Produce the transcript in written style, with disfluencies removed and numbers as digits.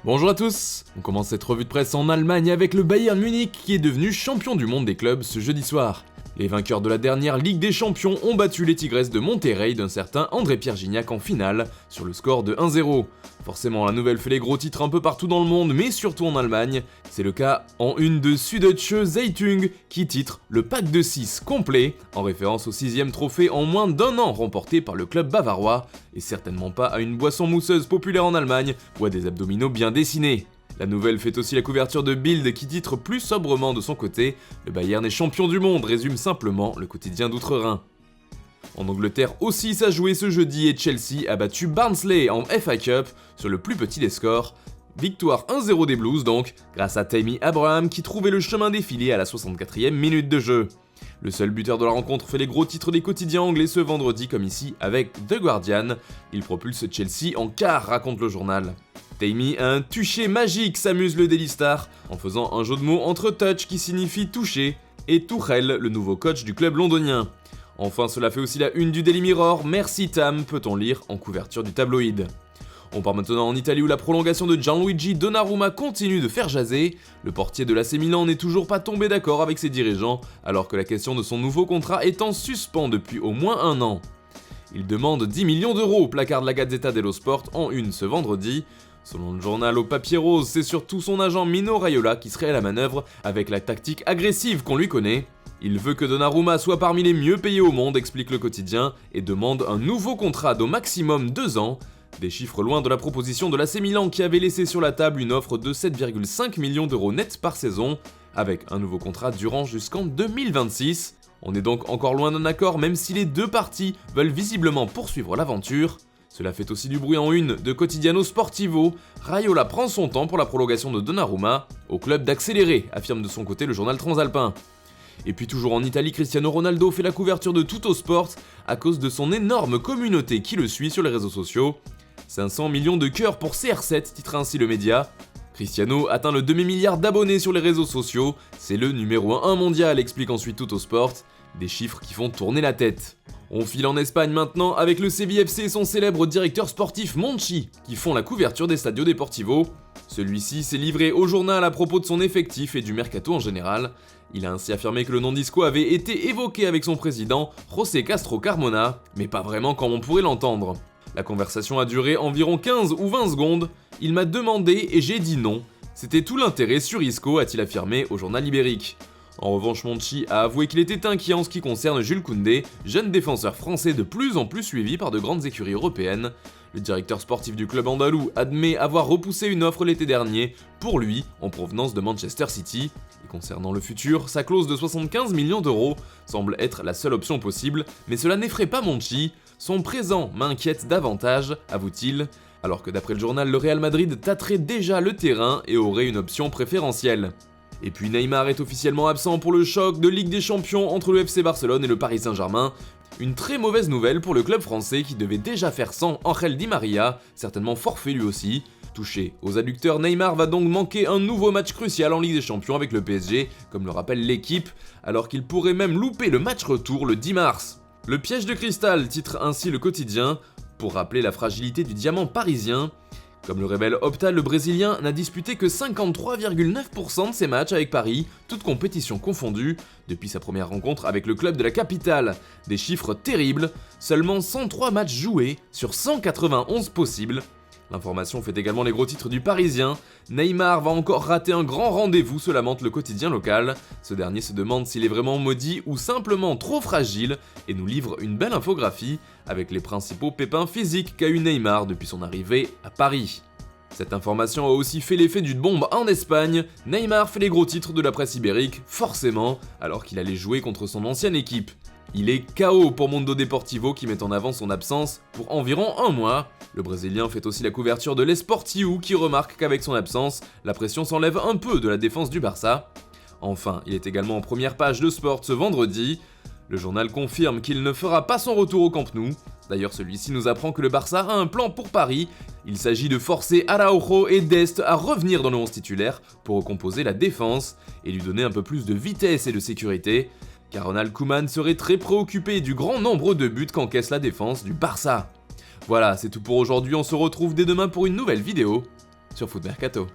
Bonjour à tous. On commence cette revue de presse en Allemagne avec le Bayern Munich qui est devenu champion du monde des clubs ce jeudi soir. Les vainqueurs de la dernière Ligue des Champions ont battu les Tigres de Monterrey d'un certain André-Pierre Gignac en finale sur le score de 1-0. Forcément, la nouvelle fait les gros titres un peu partout dans le monde, mais surtout en Allemagne. C'est le cas en une de Süddeutsche Zeitung qui titre le pack de 6 complet, en référence au 6e trophée en moins d'un an remporté par le club bavarois, et certainement pas à une boisson mousseuse populaire en Allemagne ou à des abdominaux bien dessinés. La nouvelle fait aussi la couverture de Bild qui titre plus sobrement de son côté « Le Bayern est champion du monde », résume simplement le quotidien d'Outre-Rhin. En Angleterre aussi ça jouait ce jeudi et Chelsea a battu Barnsley en FA Cup sur le plus petit des scores. Victoire 1-0 des Blues donc, grâce à Tammy Abraham qui trouvait le chemin défilé à la 64e minute de jeu. Le seul buteur de la rencontre fait les gros titres des quotidiens anglais ce vendredi comme ici avec The Guardian. Il propulse Chelsea en quart, raconte le journal. Tammy a un toucher magique, s'amuse le Daily Star, en faisant un jeu de mots entre touch qui signifie toucher et Tuchel, le nouveau coach du club londonien. Enfin, cela fait aussi la une du Daily Mirror, merci Tam, peut-on lire en couverture du tabloïd. On part maintenant en Italie où la prolongation de Gianluigi Donnarumma continue de faire jaser. Le portier de l'AC Milan n'est toujours pas tombé d'accord avec ses dirigeants, alors que la question de son nouveau contrat est en suspens depuis au moins un an. Il demande 10 millions d'euros, placarde la Gazzetta dello Sport en une ce vendredi. Selon le journal au papier rose, c'est surtout son agent Mino Raiola qui serait à la manœuvre avec la tactique agressive qu'on lui connaît. Il veut que Donnarumma soit parmi les mieux payés au monde, explique le quotidien, et demande un nouveau contrat d'au maximum 2 ans. Des chiffres loin de la proposition de l'AC Milan qui avait laissé sur la table une offre de 7,5 millions d'euros net par saison, avec un nouveau contrat durant jusqu'en 2026. On est donc encore loin d'un accord même si les deux parties veulent visiblement poursuivre l'aventure. Cela fait aussi du bruit en une de Quotidiano Sportivo. Raiola prend son temps pour la prolongation de Donnarumma, au club d'accélérer, affirme de son côté le journal transalpin. Et puis toujours en Italie, Cristiano Ronaldo fait la couverture de Tuttosport à cause de son énorme communauté qui le suit sur les réseaux sociaux. 500 millions de cœurs pour CR7, titre ainsi le média. Cristiano atteint le demi-milliard d'abonnés sur les réseaux sociaux, c'est le numéro 1 mondial, explique ensuite Tuttosport. Des chiffres qui font tourner la tête. On file en Espagne maintenant avec le Sevilla FC et son célèbre directeur sportif Monchi qui font la couverture des Stadio Deportivo. Celui-ci s'est livré au journal à propos de son effectif et du mercato en général. Il a ainsi affirmé que le nom d'Isco avait été évoqué avec son président, José Castro Carmona, mais pas vraiment comme on pourrait l'entendre. La conversation a duré environ 15 ou 20 secondes. Il m'a demandé et j'ai dit non. C'était tout l'intérêt sur Isco, a-t-il affirmé au journal ibérique. En revanche, Monchi a avoué qu'il était inquiet en ce qui concerne Jules Koundé, jeune défenseur français de plus en plus suivi par de grandes écuries européennes. Le directeur sportif du club andalou admet avoir repoussé une offre l'été dernier, pour lui, en provenance de Manchester City. Et concernant le futur, sa clause de 75 millions d'euros semble être la seule option possible, mais cela n'effraie pas Monchi. Son présent m'inquiète davantage, avoue-t-il, alors que d'après le journal, le Real Madrid tâterait déjà le terrain et aurait une option préférentielle. Et puis Neymar est officiellement absent pour le choc de Ligue des Champions entre le FC Barcelone et le Paris Saint-Germain. Une très mauvaise nouvelle pour le club français qui devait déjà faire sans Ángel Di María, certainement forfait lui aussi. Touché aux adducteurs, Neymar va donc manquer un nouveau match crucial en Ligue des Champions avec le PSG, comme le rappelle l'équipe, alors qu'il pourrait même louper le match retour le 10 mars. Le piège de cristal titre ainsi le quotidien, pour rappeler la fragilité du diamant parisien. Comme le révèle Opta, le Brésilien n'a disputé que 53,9% de ses matchs avec Paris, toutes compétitions confondues, depuis sa première rencontre avec le club de la capitale. Des chiffres terribles, seulement 103 matchs joués sur 191 possibles. L'information fait également les gros titres du Parisien. Neymar va encore rater un grand rendez-vous, se lamente le quotidien local. Ce dernier se demande s'il est vraiment maudit ou simplement trop fragile et nous livre une belle infographie avec les principaux pépins physiques qu'a eu Neymar depuis son arrivée à Paris. Cette information a aussi fait l'effet d'une bombe en Espagne. Neymar fait les gros titres de la presse ibérique, forcément, alors qu'il allait jouer contre son ancienne équipe. Il est KO pour Mundo Deportivo qui met en avant son absence pour environ un mois. Le Brésilien fait aussi la couverture de l'Esportiu qui remarque qu'avec son absence, la pression s'enlève un peu de la défense du Barça. Enfin, il est également en première page de Sport ce vendredi. Le journal confirme qu'il ne fera pas son retour au Camp Nou. D'ailleurs, celui-ci nous apprend que le Barça a un plan pour Paris. Il s'agit de forcer Araujo et Dest à revenir dans le 11 titulaire pour recomposer la défense et lui donner un peu plus de vitesse et de sécurité. Car Ronald Koeman serait très préoccupé du grand nombre de buts qu'encaisse la défense du Barça. Voilà, c'est tout pour aujourd'hui, on se retrouve dès demain pour une nouvelle vidéo. sur Foot Mercato.